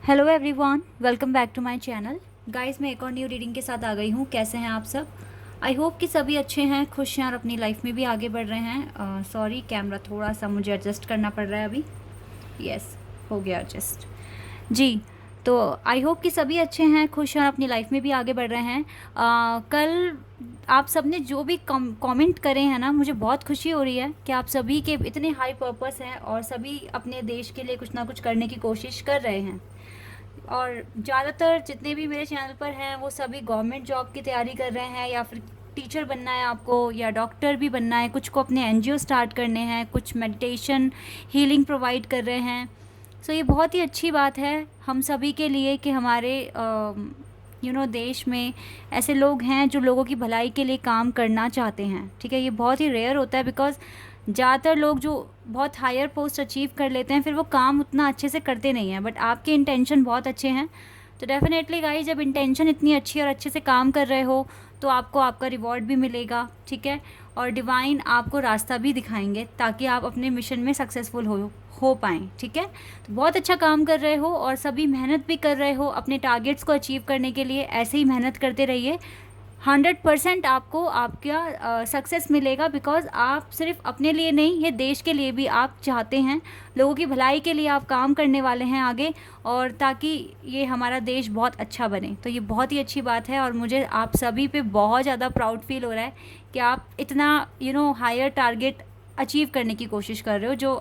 Hello everyone, welcome back to my channel. Guys, मैं एक और न्यू रीडिंग के साथ आ गई हूँ। कैसे हैं आप सब? आई होप कि सभी अच्छे हैं, खुश हैं और अपनी लाइफ में भी आगे बढ़ रहे हैं। सॉरी, कैमरा थोड़ा सा मुझे एडजस्ट करना पड़ रहा है अभी। यस, हो गया एडजस्ट जी। तो आई होप कि सभी अच्छे हैं, खुश हैं और अपनी लाइफ में भी आगे बढ़ रहे हैं। कल आप सब ने जो भी कमेंट करे हैं ना, मुझे बहुत खुशी हो रही है कि आप सभी के इतने हाई पर्पस हैं और सभी अपने देश के लिए कुछ ना कुछ करने की कोशिश कर रहे हैं। और ज़्यादातर जितने भी मेरे चैनल पर हैं वो सभी गवर्नमेंट जॉब की तैयारी कर रहे हैं, या फिर टीचर बनना है आपको, या डॉक्टर भी बनना है, कुछ को अपने एनजीओ स्टार्ट करने हैं, कुछ मेडिटेशन हीलिंग प्रोवाइड कर रहे हैं। सो ये बहुत ही अच्छी बात है हम सभी के लिए कि हमारे देश में ऐसे लोग हैं जो लोगों की भलाई के लिए काम करना चाहते हैं। ठीक है, ये बहुत ही रेयर होता है, बिकॉज़ ज़्यादातर लोग जो बहुत हायर पोस्ट अचीव कर लेते हैं फिर वो काम उतना अच्छे से करते नहीं हैं। बट आपके इंटेंशन बहुत अच्छे हैं, तो डेफिनेटली गाइस, जब इंटेंशन इतनी अच्छी और अच्छे से काम कर रहे हो तो आपको आपका रिवॉर्ड भी मिलेगा। ठीक है, और डिवाइन आपको रास्ता भी दिखाएंगे ताकि आप अपने मिशन में सक्सेसफुल हो पाएँ। ठीक है, तो बहुत अच्छा काम कर रहे हो और सभी मेहनत भी कर रहे हो अपने टारगेट्स को अचीव करने के लिए। ऐसे ही मेहनत करते रहिए, 100% आपको आपका सक्सेस मिलेगा, बिकॉज़ आप सिर्फ अपने लिए नहीं, ये देश के लिए भी आप चाहते हैं, लोगों की भलाई के लिए आप काम करने वाले हैं आगे, और ताकि ये हमारा देश बहुत अच्छा बने। तो ये बहुत ही अच्छी बात है और मुझे आप सभी पे बहुत ज़्यादा प्राउड फील हो रहा है कि आप इतना हायर टारगेट अचीव करने की कोशिश कर रहे हो, जो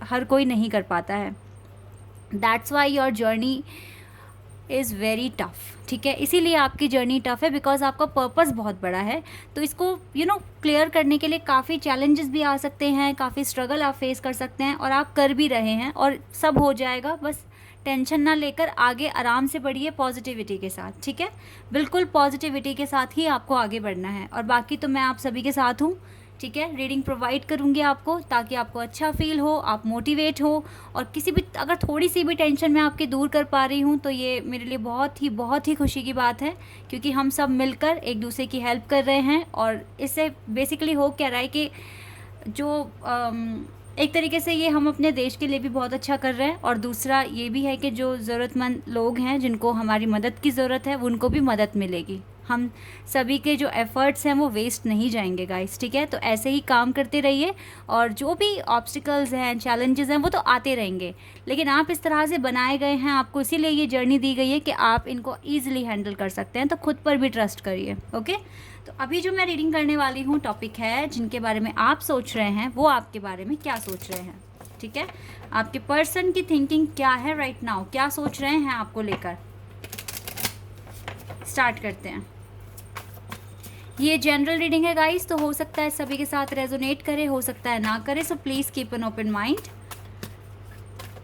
हर कोई नहीं कर पाता है। That's why your journey is very tough. ठीक है, इसीलिए आपकी जर्नी टफ़ है, बिकॉज़ आपका पर्पस बहुत बड़ा है। तो इसको क्लियर करने के लिए काफ़ी चैलेंजेस भी आ सकते हैं, काफ़ी स्ट्रगल आप फेस कर सकते हैं, और आप कर भी रहे हैं और सब हो जाएगा। बस टेंशन ना लेकर आगे आराम से बढ़िए पॉजिटिविटी के साथ। ठीक है, बिल्कुल पॉजिटिविटी के साथ ही आपको आगे बढ़ना है, और बाकी तो मैं आप सभी के साथ हूँ। ठीक है, रीडिंग प्रोवाइड करूँगी आपको ताकि आपको अच्छा फील हो, आप मोटिवेट हो, और किसी भी अगर थोड़ी सी भी टेंशन मैं आपकी दूर कर पा रही हूँ तो ये मेरे लिए बहुत ही खुशी की बात है, क्योंकि हम सब मिलकर एक दूसरे की हेल्प कर रहे हैं। और इससे बेसिकली हो क्या रहा है कि जो एक तरीके से ये हम अपने देश के लिए भी बहुत अच्छा कर रहे हैं, और दूसरा ये भी है कि जो ज़रूरतमंद लोग हैं जिनको हमारी मदद की ज़रूरत है उनको भी मदद मिलेगी। हम सभी के जो एफ़र्ट्स हैं वो वेस्ट नहीं जाएंगे गाइस। ठीक है, तो ऐसे ही काम करते रहिए, और जो भी ऑब्स्टिकल्स हैं, चैलेंजेस हैं, वो तो आते रहेंगे, लेकिन आप इस तरह से बनाए गए हैं, आपको इसीलिए ये जर्नी दी गई है कि आप इनको ईजिली हैंडल कर सकते हैं। तो खुद पर भी ट्रस्ट करिए। ओके, तो अभी जो मैं रीडिंग करने वाली हूँ, टॉपिक है जिनके बारे में आप सोच रहे हैं वो आपके बारे में क्या सोच रहे हैं। ठीक है, आपके पर्सन की थिंकिंग क्या है राइट नाउ, क्या सोच रहे हैं आपको लेकर। स्टार्ट करते हैं। ये जनरल रीडिंग है गाइस, तो हो सकता है सभी के साथ रेजोनेट करे, हो सकता है ना करे, so please keep an open mind.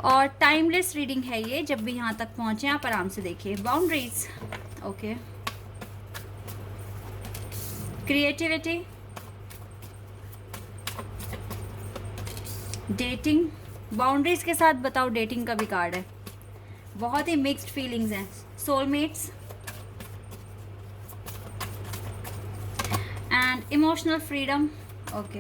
और टाइमलेस रीडिंग है ये, जब भी यहाँ तक पहुँचे आप आराम से देखिए। Boundaries, okay, creativity, dating. Boundaries के साथ बताओ, डेटिंग का भी कार्ड है, बहुत ही मिक्स्ड फीलिंग्स हैं। Soulmates and emotional freedom, okay,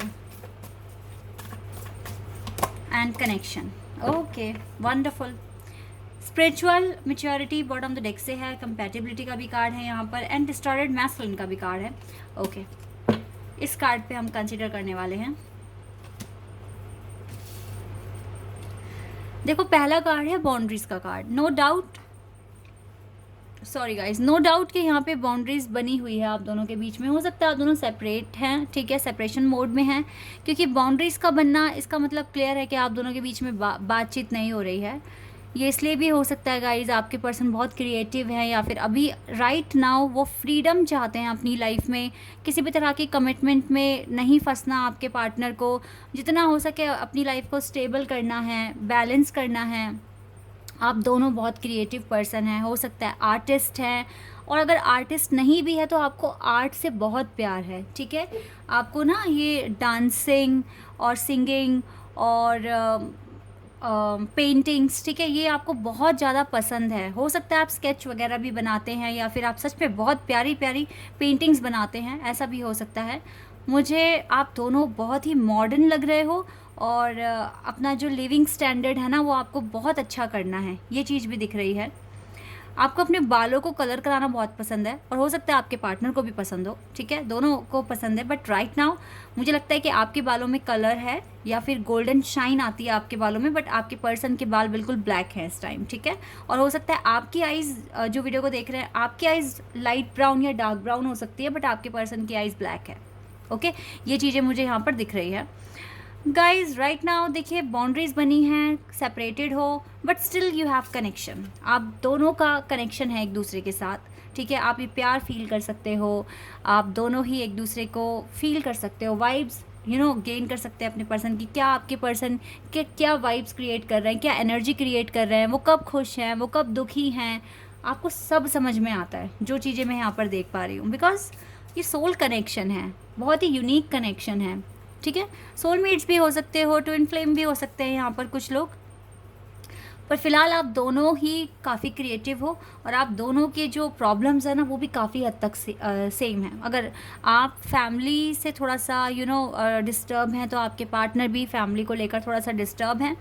and connection, okay, wonderful. Spiritual maturity bottom the deck से है, कंपैटिबिलिटी का भी कार्ड है यहाँ पर, एंड डिस्टॉर्टेड मैस्कुलिन का भी कार्ड है। ओके, इस कार्ड पे हम कंसीडर करने वाले हैं। देखो, पहला कार्ड है बाउंड्रीज का card. No doubt, sorry guys, no doubt कि यहाँ पे बाउंड्रीज बनी हुई है आप दोनों के बीच में। हो सकता है आप दोनों सेपरेट हैं, ठीक है, सेपरेशन मोड में हैं, क्योंकि बाउंड्रीज का बनना इसका मतलब क्लियर है कि आप दोनों के बीच में बातचीत नहीं हो रही है। ये इसलिए भी हो सकता है गाइज, आपके पर्सन बहुत क्रिएटिव हैं, या फिर अभी राइट नाउ वो फ्रीडम चाहते हैं अपनी लाइफ में, किसी भी तरह की कमिटमेंट में नहीं फंसना। आपके पार्टनर को जितना हो सके अपनी लाइफ को स्टेबल करना है, बैलेंस करना है। आप दोनों बहुत क्रिएटिव पर्सन हैं, हो सकता है आर्टिस्ट हैं, और अगर आर्टिस्ट नहीं भी है तो आपको आर्ट से बहुत प्यार है। ठीक है, आपको ना ये डांसिंग और सिंगिंग और पेंटिंग्स, ठीक है, ये आपको बहुत ज़्यादा पसंद है। हो सकता है आप स्केच वगैरह भी बनाते हैं, या फिर आप सच में बहुत प्यारी प्यारी पेंटिंग्स बनाते हैं, ऐसा भी हो सकता है। मुझे आप दोनों बहुत ही मॉडर्न लग रहे हो, और अपना जो लिविंग स्टैंडर्ड है ना वो आपको बहुत अच्छा करना है, ये चीज़ भी दिख रही है। आपको अपने बालों को कलर कराना बहुत पसंद है और हो सकता है आपके पार्टनर को भी पसंद हो, ठीक है, दोनों को पसंद है। बट राइट नाउ मुझे लगता है कि आपके बालों में कलर है या फिर गोल्डन शाइन आती है आपके बालों में, बट आपके पर्सन के बाल बिल्कुल ब्लैक हैं इस टाइम, ठीक है। और हो सकता है आपकी आइज़, जो वीडियो को देख रहे हैं, आपकी आइज़ लाइट ब्राउन या डार्क ब्राउन हो सकती है, बट आपके पर्सन की आइज़ ब्लैक है। ओके, ये चीज़ें मुझे यहाँ पर दिख रही है गाइज। राइट नाउ देखिए, बाउंड्रीज बनी हैं, सेपरेटेड हो, but still you have connection. आप दोनों का कनेक्शन है एक दूसरे के साथ, ठीक है। आप ये प्यार फील कर सकते हो, आप दोनों ही एक दूसरे को फील कर सकते हो, वाइब्स गेन कर सकते हैं अपने पर्सन की। क्या आपके पर्सन के क्या वाइब्स क्रिएट कर रहे हैं, क्या एनर्जी क्रिएट कर रहे हैं, वो कब खुश हैं, वो कब दुखी हैं, आपको सब समझ में आता है, जो चीज़ें मैं यहाँ पर देख पा रही हूँ। बिकॉज ये सोल कनेक्शन है, बहुत ही यूनिक कनेक्शन है, ठीक है। सोलमेट्स भी हो सकते हो, ट्विन फ्लेम भी हो सकते हैं यहाँ पर कुछ लोग, पर फिलहाल आप दोनों ही काफ़ी क्रिएटिव हो और आप दोनों के जो प्रॉब्लम्स हैं ना वो भी काफ़ी हद तक सेम है। अगर आप फैमिली से थोड़ा सा डिस्टर्ब हैं तो आपके पार्टनर भी फैमिली को लेकर थोड़ा सा डिस्टर्ब हैं।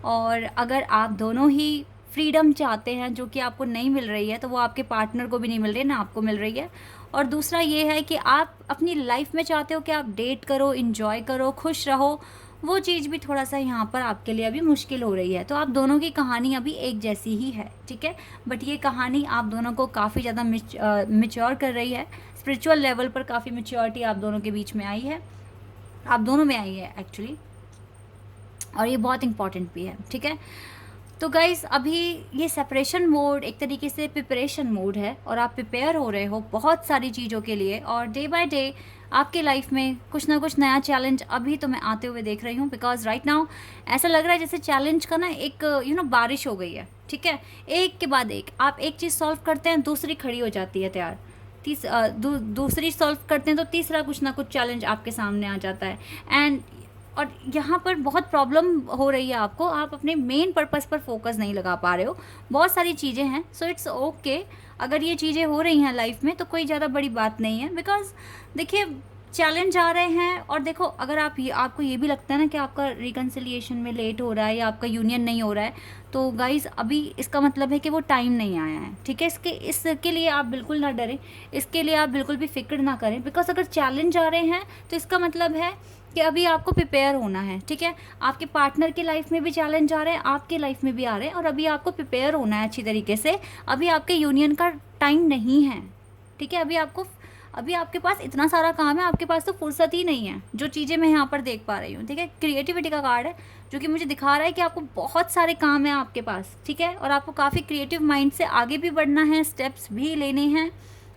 और अगर आप दोनों ही फ्रीडम चाहते हैं जो कि आपको नहीं मिल रही है, तो वो आपके पार्टनर को भी नहीं मिल रही है, ना आपको मिल रही है। और दूसरा ये है कि आप अपनी लाइफ में चाहते हो कि आप डेट करो, इन्जॉय करो, खुश रहो, वो चीज़ भी थोड़ा सा यहाँ पर आपके लिए अभी मुश्किल हो रही है। तो आप दोनों की कहानी अभी एक जैसी ही है, ठीक है, बट ये कहानी आप दोनों को काफ़ी ज़्यादा मिच्योर कर रही है। स्पिरिचुअल लेवल पर काफ़ी मैच्योरिटी आप दोनों के बीच में आई है, आप दोनों में आई है एक्चुअली, और ये बहुत इंपॉर्टेंट भी है, ठीक है। तो गाइज़ अभी ये सेपरेशन मोड एक तरीके से प्रिपरेशन मोड है और आप प्रिपेयर हो रहे हो बहुत सारी चीज़ों के लिए, और डे बाय डे आपके लाइफ में कुछ ना कुछ नया चैलेंज अभी तो मैं आते हुए देख रही हूँ। बिकॉज राइट नाउ ऐसा लग रहा है जैसे चैलेंज का ना एक बारिश हो गई है, ठीक है। एक के बाद एक आप एक चीज़ सॉल्व करते हैं, दूसरी खड़ी हो जाती है तैयार, दूसरी सॉल्व करते हैं तो तीसरा कुछ ना कुछ चैलेंज आपके सामने आ जाता है। एंड और यहाँ पर बहुत प्रॉब्लम हो रही है आपको, आप अपने मेन पर्पस पर फोकस नहीं लगा पा रहे हो, बहुत सारी चीज़ें हैं। सो इट्स ओके, अगर ये चीज़ें हो रही हैं लाइफ में तो कोई ज़्यादा बड़ी बात नहीं है। बिकॉज देखिए चैलेंज आ रहे हैं, और देखो अगर आपको ये भी लगता है ना कि आपका रिकन्सिलिएशन में लेट हो रहा है या आपका यूनियन नहीं हो रहा है, तो गाइज़ अभी इसका मतलब है कि वो टाइम नहीं आया है, ठीक है। इसके लिए आप बिल्कुल ना डरें, इसके लिए आप बिल्कुल भी फिक्र ना करें। बिकॉज अगर चैलेंज आ रहे हैं तो इसका मतलब है कि अभी आपको प्रिपेयर होना है, ठीक है। आपके पार्टनर की लाइफ में भी चैलेंज आ रहे हैं, आपके लाइफ में भी आ रहे हैं, और अभी आपको प्रिपेयर होना है अच्छी तरीके से। अभी आपके यूनियन का टाइम नहीं है, ठीक है। अभी आपके पास इतना सारा काम है, आपके पास तो फुर्सत ही नहीं है, जो चीज़ें मैं यहाँ पर देख पा रही हूँ, ठीक है। क्रिएटिविटी का कार्ड है जो कि मुझे दिखा रहा है कि आपको बहुत सारे काम हैं आपके पास, ठीक है, और आपको काफ़ी क्रिएटिव माइंड से आगे भी बढ़ना है, स्टेप्स भी लेने हैं।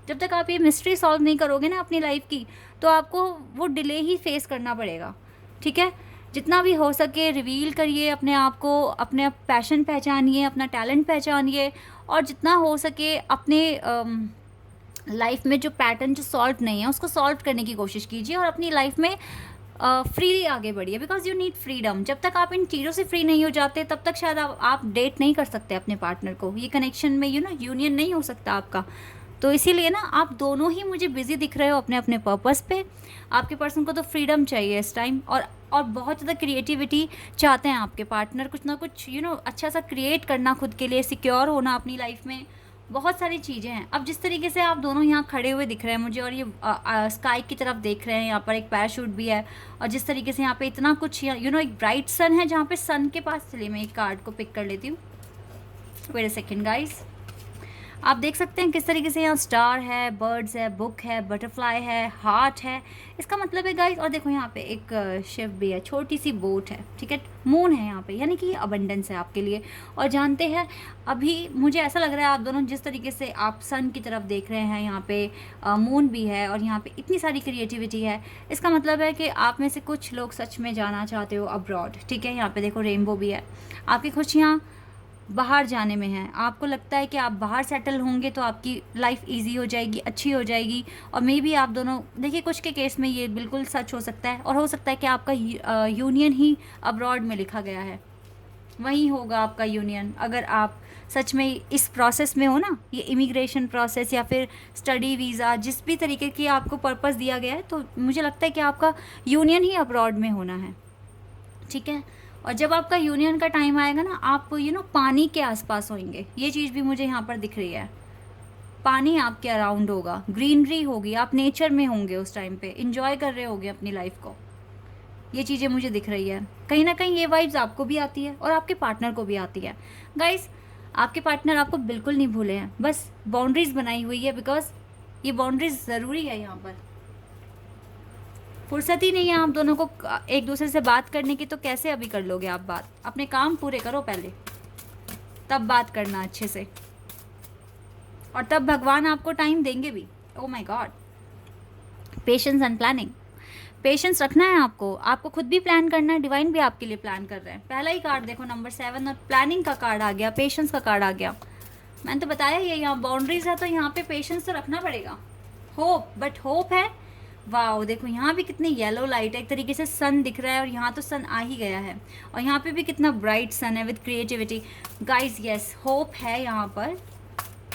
जब तक आप ये मिस्ट्री सॉल्व नहीं करोगे ना अपनी लाइफ की, तो आपको वो डिले ही फेस करना पड़ेगा, ठीक है। जितना भी हो सके रिवील करिए अपने आप को, अपने पैशन पहचानिए, अपना टैलेंट पहचानिए, और जितना हो सके अपने लाइफ में जो पैटर्न जो सॉल्व नहीं है उसको सॉल्व करने की कोशिश कीजिए, और अपनी लाइफ में फ्रीली आगे बढ़िए। Because you need freedom. जब तक आप इन चीज़ों से फ्री नहीं हो जाते तब तक शायद आप डेट नहीं कर सकते अपने पार्टनर को, ये कनेक्शन में यूनियन नहीं हो सकता आपका। तो इसीलिए ना आप दोनों ही मुझे बिजी दिख रहे हो अपने अपने पर्पस पे। आपके पर्सन को तो फ्रीडम चाहिए इस टाइम, और बहुत ज़्यादा क्रिएटिविटी चाहते हैं आपके पार्टनर, कुछ ना कुछ अच्छा सा क्रिएट करना खुद के लिए, सिक्योर होना अपनी लाइफ में, बहुत सारी चीज़ें हैं। अब जिस तरीके से आप दोनों यहाँ खड़े हुए दिख रहे हैं मुझे, और ये स्काई की तरफ देख रहे हैं, यहाँ पर एक पैराशूट भी है, और जिस तरीके से यहाँ पे इतना कुछ एक ब्राइट सन है, जहाँ पे सन के पास, चलिए मैं एक कार्ड को पिक कर लेती हूँ, वेट अ सेकेंड गाइस। आप देख सकते हैं किस तरीके से यहाँ स्टार है, बर्ड्स है, बुक है, बटरफ्लाई है, हार्ट है, इसका मतलब है गाइस। और देखो यहाँ पे एक शिप भी है, छोटी सी बोट है, ठीक है, मून है यहाँ पे, यानी कि अबंडेंस है आपके लिए। और जानते हैं अभी मुझे ऐसा लग रहा है आप दोनों जिस तरीके से आप सन की तरफ देख रहे हैं, यहाँ पे मून भी है और यहाँ पे इतनी सारी क्रिएटिविटी है, इसका मतलब है कि आप में से कुछ लोग सच में जाना चाहते हो अब्रॉड, ठीक है। यहाँ पे देखो रेनबो भी है, आपकी खुशियाँ बाहर जाने में है। आपको लगता है कि आप बाहर सेटल होंगे तो आपकी लाइफ इजी हो जाएगी, अच्छी हो जाएगी, और मे बी आप दोनों, देखिए कुछ के केस में ये बिल्कुल सच हो सकता है, और हो सकता है कि आपका यूनियन ही अब्रॉड में लिखा गया है, वहीं होगा आपका यूनियन। अगर आप सच में इस प्रोसेस में हो ना, ये इमिग्रेशन प्रोसेस या फिर स्टडी वीज़ा, जिस भी तरीके की आपको पर्पस दिया गया है, तो मुझे लगता है कि आपका यूनियन ही अब्रॉड में होना है। ठीक है। और जब आपका यूनियन का टाइम आएगा ना, आप पानी के आसपास होंगे, ये चीज़ भी मुझे यहाँ पर दिख रही है। पानी आपके अराउंड होगा, ग्रीनरी होगी, आप नेचर में होंगे उस टाइम पे, इंजॉय कर रहे होगे अपनी लाइफ को। ये चीज़ें मुझे दिख रही है। कहीं ना कहीं ये वाइब्स आपको भी आती है और आपके पार्टनर को भी आती है। गाइस, आपके पार्टनर आपको बिल्कुल नहीं भूले हैं, बस बाउंड्रीज बनाई हुई है, बिकॉज ये बाउंड्रीज ज़रूरी है। यहाँ पर फुर्सत ही नहीं है आप दोनों को एक दूसरे से बात करने की, तो कैसे अभी कर लोगे आप बात? अपने काम पूरे करो पहले, तब बात करना अच्छे से, और तब भगवान आपको टाइम देंगे भी। Oh my God, patience and planning. Patience रखना है आपको, आपको खुद भी प्लान करना है, डिवाइन भी आपके लिए प्लान कर रहे हैं। पहला ही कार्ड देखो, नंबर 7, और प्लानिंग का कार्ड आ गया, पेशेंस का कार्ड आ गया। मैंने तो बताया ये यहाँ बाउंड्रीज है, तो यहाँ पे पेशेंस तो रखना पड़ेगा। होप, बट होप है। वाओ, देखो यहाँ भी कितनी येलो लाइट है, एक तरीके से सन दिख रहा है, और यहाँ तो सन आ ही गया है, और यहाँ पे भी कितना ब्राइट सन है with creativity. Guys yes, hope है यहाँ पर।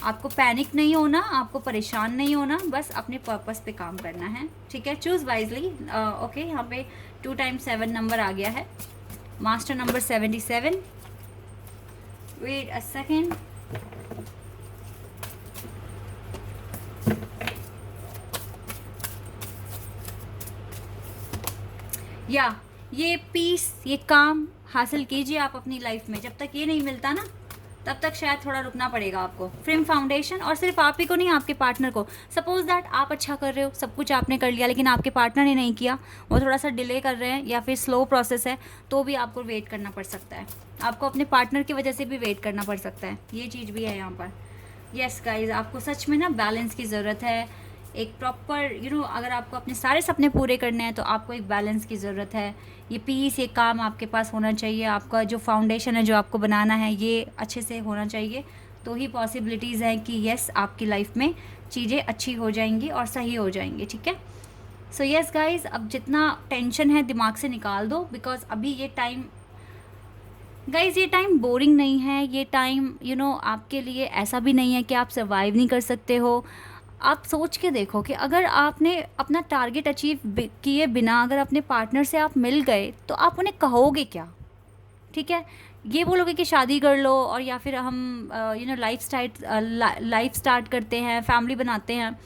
आपको पैनिक नहीं होना, आपको परेशान नहीं होना, बस अपने पर्पस पे काम करना है, ठीक है। Choose wisely. ओके, यहाँ पे 2 टाइम्स 7 नंबर आ गया है, master number 77। Wait a second. या ये पीस, ये काम हासिल कीजिए आप अपनी लाइफ में। जब तक ये नहीं मिलता ना, तब तक शायद थोड़ा रुकना पड़ेगा आपको। फ्रेम फाउंडेशन, और सिर्फ आप ही को नहीं, आपके पार्टनर को। सपोज दैट आप अच्छा कर रहे हो, सब कुछ आपने कर लिया, लेकिन आपके पार्टनर ने नहीं किया, वो थोड़ा सा डिले कर रहे हैं या फिर स्लो प्रोसेस है, तो भी आपको वेट करना पड़ सकता है। आपको अपने पार्टनर की वजह से भी वेट करना पड़ सकता है, ये चीज़ भी है यहाँ पर। यस गाइज, आपको सच में ना बैलेंस की ज़रूरत है। एक प्रॉपर अगर आपको अपने सारे सपने पूरे करने हैं, तो आपको एक बैलेंस की ज़रूरत है। ये पीस, ये काम आपके पास होना चाहिए। आपका जो फाउंडेशन है, जो आपको बनाना है, ये अच्छे से होना चाहिए, तो ही पॉसिबिलिटीज़ हैं कि यस, आपकी लाइफ में चीज़ें अच्छी हो जाएंगी और सही हो जाएंगी, ठीक है। सो यस गाइज, अब जितना टेंशन है दिमाग से निकाल दो, बिकॉज अभी ये टाइम गाइज, ये टाइम बोरिंग नहीं है। ये टाइम आपके लिए ऐसा भी नहीं है कि आप सर्वाइव नहीं कर सकते हो। आप सोच के देखो कि अगर आपने अपना टारगेट अचीव किए बिना अगर अपने पार्टनर से आप मिल गए, तो आप उन्हें कहोगे क्या? ठीक है, ये बोलोगे कि शादी कर लो, और या फिर हम लाइफ स्टार्ट करते हैं, फैमिली बनाते हैं।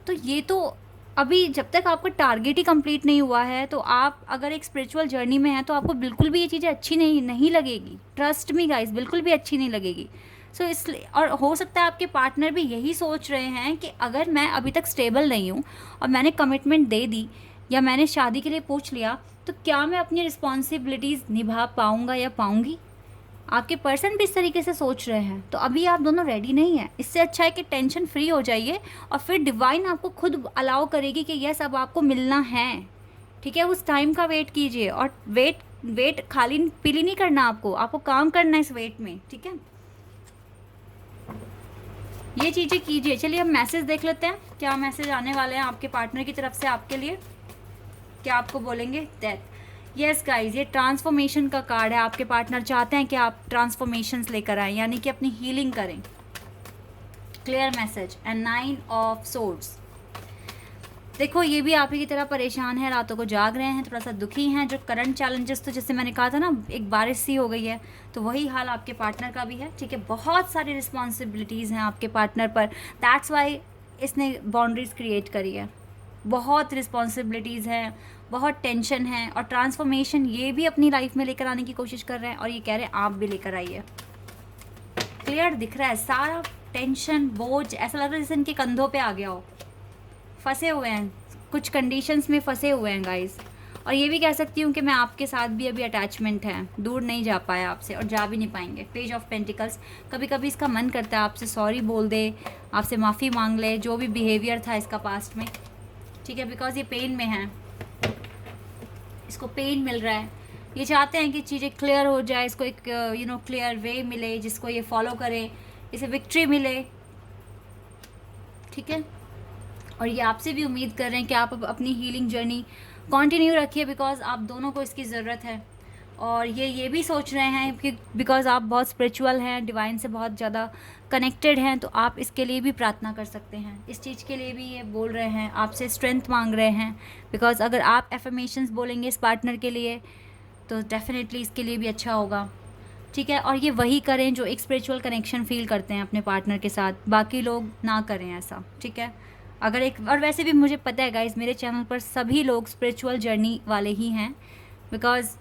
तो ये तो अभी जब तक आपका टारगेट ही कंप्लीट नहीं हुआ है, तो आप अगर एक स्पिरिचुअल जर्नी में हैं, तो आपको बिल्कुल भी ये चीज़ें अच्छी नहीं लगेगी। ट्रस्ट मी गाइस, बिल्कुल भी अच्छी नहीं लगेगी। सो इसलिए, और हो सकता है आपके पार्टनर भी यही सोच रहे हैं कि अगर मैं अभी तक स्टेबल नहीं हूँ और मैंने कमिटमेंट दे दी या मैंने शादी के लिए पूछ लिया, तो क्या मैं अपनी रिस्पॉन्सिबिलिटीज़ निभा पाऊँगा या पाऊँगी? आपके पर्सन भी इस तरीके से सोच रहे हैं, तो अभी आप दोनों रेडी नहीं हैं। इससे अच्छा है कि टेंशन फ्री हो जाइए, और फिर डिवाइन आपको खुद अलाउ करेगी कि यस, अब आपको मिलना है, ठीक है। उस टाइम का वेट कीजिए, और वेट खाली पीली नहीं करना, आपको काम करना है इस वेट में, ठीक है। ये चीज़ें कीजिए। चलिए हम मैसेज देख लेते हैं, क्या मैसेज आने वाले हैं आपके पार्टनर की तरफ से आपके लिए। क्या आपको बोलेंगे? डेथ। यस गाइज, ये ट्रांसफॉर्मेशन का कार्ड है। आपके पार्टनर चाहते हैं कि आप ट्रांसफॉर्मेशंस लेकर आएँ, यानी कि अपनी हीलिंग करें। Clear message. And 9 of swords. देखो, ये भी आप ही की तरह परेशान है, रातों को जाग रहे हैं, थोड़ा सा दुखी हैं। जो करंट चैलेंजेस, तो जैसे मैंने कहा था ना, एक बारिश सी हो गई है, तो वही हाल आपके पार्टनर का भी है, ठीक है। बहुत सारी रिस्पॉन्सिबिलिटीज़ हैं आपके पार्टनर पर, दैट्स वाई इसने बाउंड्रीज क्रिएट करी है। बहुत रिस्पॉन्सिबिलिटीज़ हैं, बहुत टेंशन है, और ट्रांसफॉर्मेशन ये भी अपनी लाइफ में लेकर आने की कोशिश कर रहे हैं, और ये कह रहे हैं आप भी लेकर आइए। क्लियर दिख रहा है, सारा टेंशन, बोझ ऐसा लग रहा है जैसे इनके कंधों पे आ गया हो। फंसे हुए हैं, कुछ कंडीशंस में फंसे हुए हैं गाइस। और ये भी कह सकती हूँ कि मैं आपके साथ भी अभी अटैचमेंट है, दूर नहीं जा पाया आपसे, और जा भी नहीं पाएंगे। Page of pentacles. कभी कभी इसका मन करता है आपसे सॉरी बोल दे, आपसे माफ़ी मांग ले, जो भी बिहेवियर था इसका पास्ट में, ठीक है। बिकॉज ये पेन में है, इसको पेन मिल रहा है। ये चाहते हैं कि चीज़ें क्लियर हो जाए, इसको एक क्लियर वे मिले, जिसको ये फॉलो करे, इसे विक्ट्री मिले, ठीक है। और ये आपसे भी उम्मीद कर रहे हैं कि आप अपनी हीलिंग जर्नी कंटिन्यू रखिए, बिकॉज आप दोनों को इसकी ज़रूरत है। और ये भी सोच रहे हैं कि बिकॉज आप बहुत स्पिरिचुअल हैं, डिवाइन से बहुत ज़्यादा कनेक्टेड हैं, तो आप इसके लिए भी प्रार्थना कर सकते हैं। इस चीज़ के लिए भी ये बोल रहे हैं, आपसे स्ट्रेंथ मांग रहे हैं। बिकॉज अगर आप एफर्मेशंस बोलेंगे इस पार्टनर के लिए, तो डेफ़िनेटली इसके लिए भी अच्छा होगा, ठीक है। और ये वही करें जो एक स्पिरिचुअल कनेक्शन फ़ील करते हैं अपने पार्टनर के साथ, बाकी लोग ना करें ऐसा, ठीक है। अगर एक और वैसे भी मुझे पता है गाइज़, मेरे चैनल पर सभी लोग स्पिरिचुअल जर्नी वाले ही हैं, बिकॉज़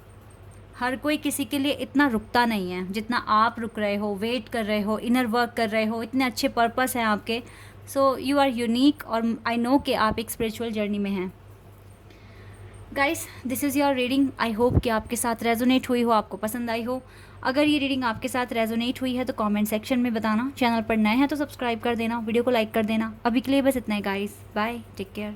हर कोई किसी के लिए इतना रुकता नहीं है जितना आप रुक रहे हो, वेट कर रहे हो, इनर वर्क कर रहे हो, इतने अच्छे पर्पस हैं आपके। सो यू आर यूनिक, और आई नो कि आप एक स्पिरिचुअल जर्नी में हैं। Guys, this is your reading. I hope कि आपके साथ रेजोनेट हुई हो, आपको पसंद आई हो। अगर ये रीडिंग आपके साथ रेजोनेट हुई है तो कमेंट सेक्शन में बताना। चैनल पर नए हैं तो सब्सक्राइब कर देना, वीडियो को लाइक कर देना। अभी के लिए बस इतना ही गाइस, बाय, टेक केयर।